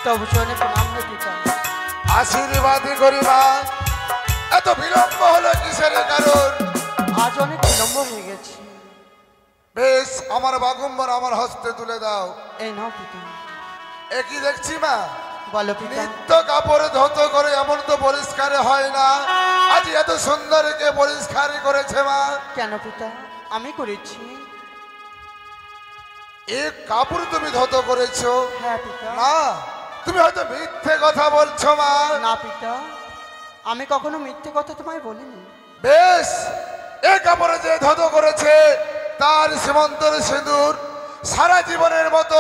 তবু চরণে প্রণাম হয় পিতা। আশীর্বাদ করি মা। এত বিলম্ব হলো কিসের কারণ? আজ অনেক বিলম্ব হয়ে গেছে। বেশ, আমার বাগুম্বর আমার হস্তে তুলে দাও। এই নাও পিতা। একই দেখছি মা, বলো পিতা। নিত্য কাপড়ে ধৌত করে এমন তো পরিষ্কার হয় না, আজ এত সুন্দর কে পরিষ্কার করেছে মা? কেন পিতা, আমি করেছি। এই কাপড় তুমি ধৌত করেছো? হ্যাঁ পিতা। না, তুমি হয়তো মিথ্যে কথা বলছো মা। না পিতা, আমি কখনো মিথ্যে কথা তোমায় বলিনি। বেশ, এই কাপড়ে যে ধৌত করেছে তার সীমন্তর সিঁদুর সারা জীবনের মতো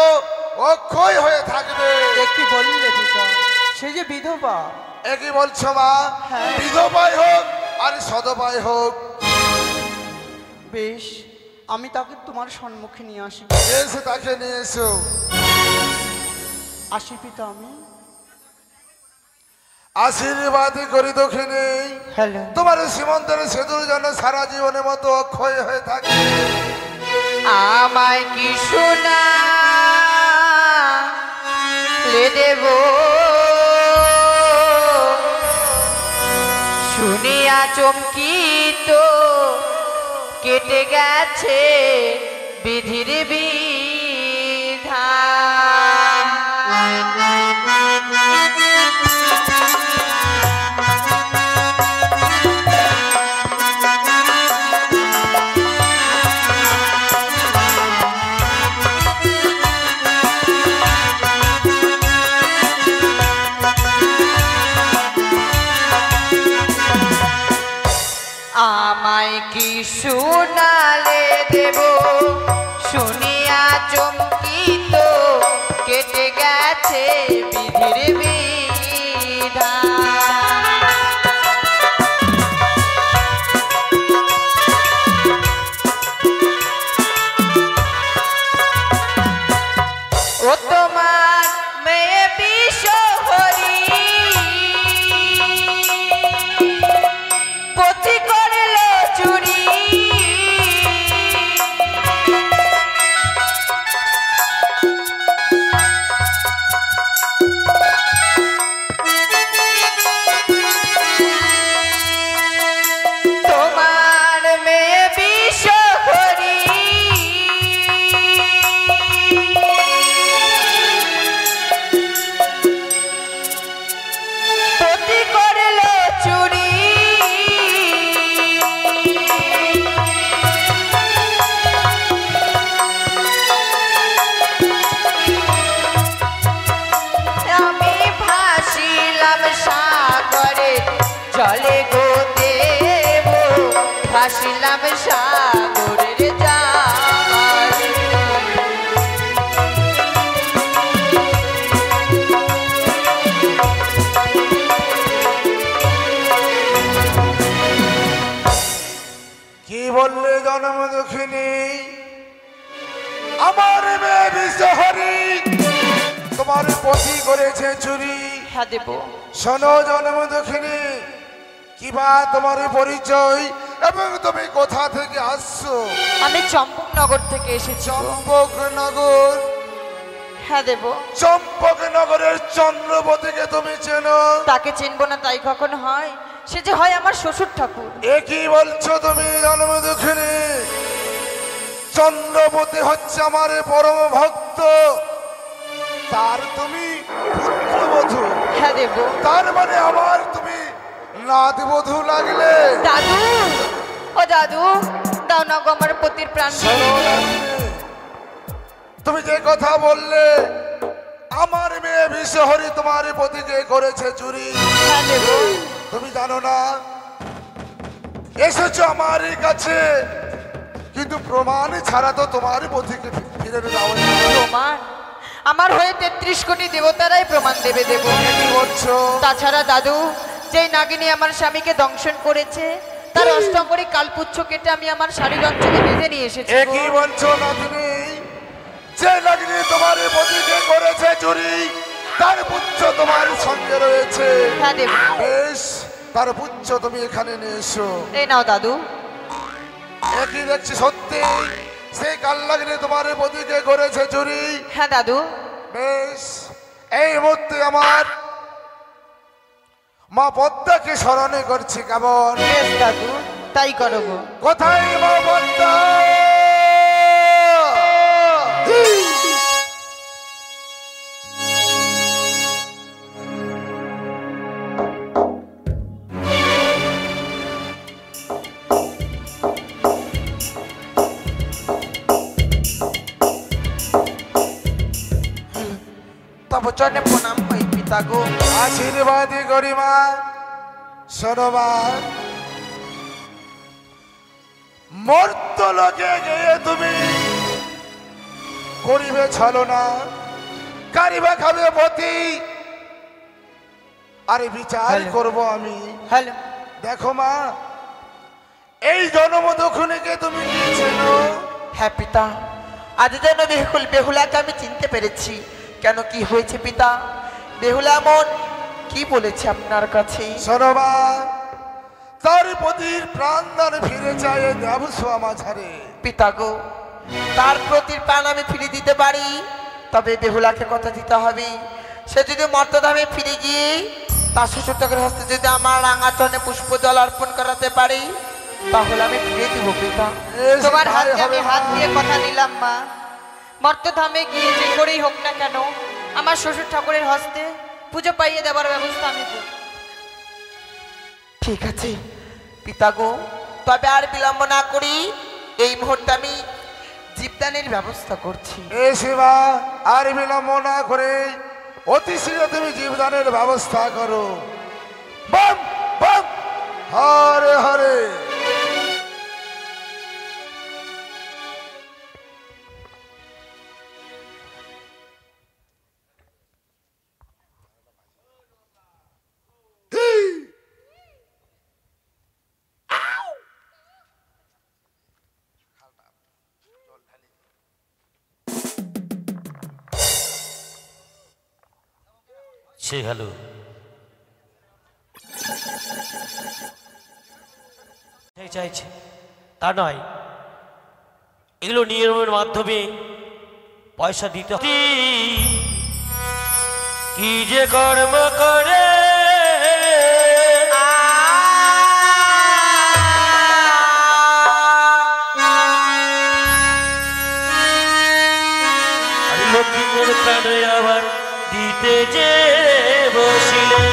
অক্ষয় হয়ে থাকবে। কি বললে পিতা, সে যে বিধবা। একই বলছো মা? হ্যাঁ। বিধবাই হোক আর সদবাই হোক। বেশ, আমি তাকে তোমার সম্মুখে নিয়ে আসি। এসে তাকে নিয়ে এসো। আসি পিতা আমি। আশীর্বাদ করি দক্ষিণে হ্যালো। তোমার সীমন্তের সেতুর জন্য সারা জীবনের মতো অক্ষয় হয়ে থাকে। আমায় কি শোনা দেব, শুনিয়া চমকিত কেটে গেছে বিধির বিধান। আমায় কি শোনালে দেব, শুনিয়া চমকিত কেটে গেছে বিধির বিধান। ও তোমার মেয়ে বিশ্বহরি পথি করল চুরি, তোমার মেয়ে বিশ্বহরি পথি করল চুরি। আমি ভাসিলাম সাগরে জলে গো দেব, ভাসিলাম সাগরের জলে। কি বললে জন্ম দক্ষিণী? আমার মেয়ে বিশ্বহরি তোমার পথি করেছে চুরি। হ্যাঁ দেব। শোনো জন্ম দক্ষিণী, কিবা তোমার পরিচয় এবং তুমি কোথা থেকে আসছো? আমি চম্পকনগর থেকে এসেছি। চম্পকনগর? হ্যাঁ দেব। চম্পকনগরের চন্দ্রবতীকে তুমি চেনো? তাকে চিনব না তাই কখনো হয়? সে যে হয় আমার শ্বশুর ঠাকুর। একই বলছো তুমি জন্ম দক্ষিণী? চন্দ্রবতী হচ্ছে আমার পরম ভক্ত, তার তুমি পুত্রবধূ। হ্যাঁ দেব। তার মানে আমার তুমি নাতবধূ লাগলে। দাদু, ও দাদু, দাও না গো আমার পতির প্রাণ। শোনো নাতনি, তুমি যে কথা বললে আমার মেয়ে বিশ্বহরি তোমার পতিকে করেছে চুরি, হ্যাঁ দেব। তুমি জানো না? এসেছো আমার কাছে, কিন্তু প্রমাণ ছাড়া তো তোমার পতিকে ফিরে দাও না। প্রমাণ? আমার হয়ে 33 কোটি দেবতারাই প্রমাণ দেবে দেব। কি বলছো? তাছাড়া দাদু, যেই নাগিনী আমার স্বামীকে দংশন করেছে তার অষ্টঙ্গরি কালপুচ্ছ কেটে আমি আমার শাড়ির অঞ্চলে বেঁধে নিয়ে এসেছি। একই বলছো নাতনি? যে নাগিনী তোমার পতিকে করেছে চুরি তার পুচ্ছ তোমার সঙ্গে রয়েছে। হ্যাঁ দেব। বেশ, তার পুচ্ছ তুমি এখানে নিয়ে এসো। এই নাও দাদু। একই দেখছি সত্যি সেই কাল নাগিনী তোমার পতিকে করেছে চুরি। হ্যাঁ দাদু। বেশ, এই মুহূর্তে আমার মা পদ্মাকে স্মরণে করছি। কেমন? বেশ দাদু, তাই করো গো। কোথায় মা পদ্মা? তব চরণে প্রণাম হই পিতা গো। আশীর্বাদী গরিমা। শোনো মা, মর্ত লোকে গিয়ে তুমি করিবে ছলনা, কারিবা খাবে পতি, আরে বিচার হ্যালো। করব আমি। হ্যালো, দেখো মা, এই জন্ম দক্ষিণীকে তুমি নিয়েছিল। হ্যাঁ পিতা, আজ যেন বেহুলাকে আমি চিনতে পেরেছি। কেন, কি হয়েছে পিতা? বেহুলা এমন কি বলেছে আপনার কাছে? শোনো মা, তার পতির প্রাণদান ফিরে চায় দেবসোয়া মাঝারে। পিতা গো, তার প্রতি প্রাণ আমি ফিরে দিতে পারি, তবে বেহুলাকে কথা দিতে হবে। সে যদি মর্তধামে ফিরে গিয়ে তার শ্বশুরটাকের হস্তে যদি আমার রাঙাচরণে পুষ্প জল অর্পণ করাতে পারি, তাহলে আমি ফিরে দিব পিতা। তোমার হাতে হবে আমি মা। হাত দিয়ে কথা নিলাম মা, মর্তধামে গিয়ে যে করেই হোক না কেন আমার শ্বশুর ঠাকুরের হস্তে পুজো পাইয়ে দেওয়ার ব্যবস্থা আমি করব। ঠিক আছে পিতা গো, তবে আর বিলম্ব না করি এই মুহূর্তে আমি জীবদানের ব্যবস্থা করছি। এ শিবা, আর বিলম্ব না করে অতি শীঘ্র তুমি জীবদানের ব্যবস্থা করো। Bomb bomb, Hare Hare. সে হ্যালো, চাইছে তা নয়, এগুলো নিয়মের মাধ্যমে পয়সা দিতে হয়। কি যে কর্ম করে লক্ষ্মীর প্রাণে আবার দিতে যে বসিলে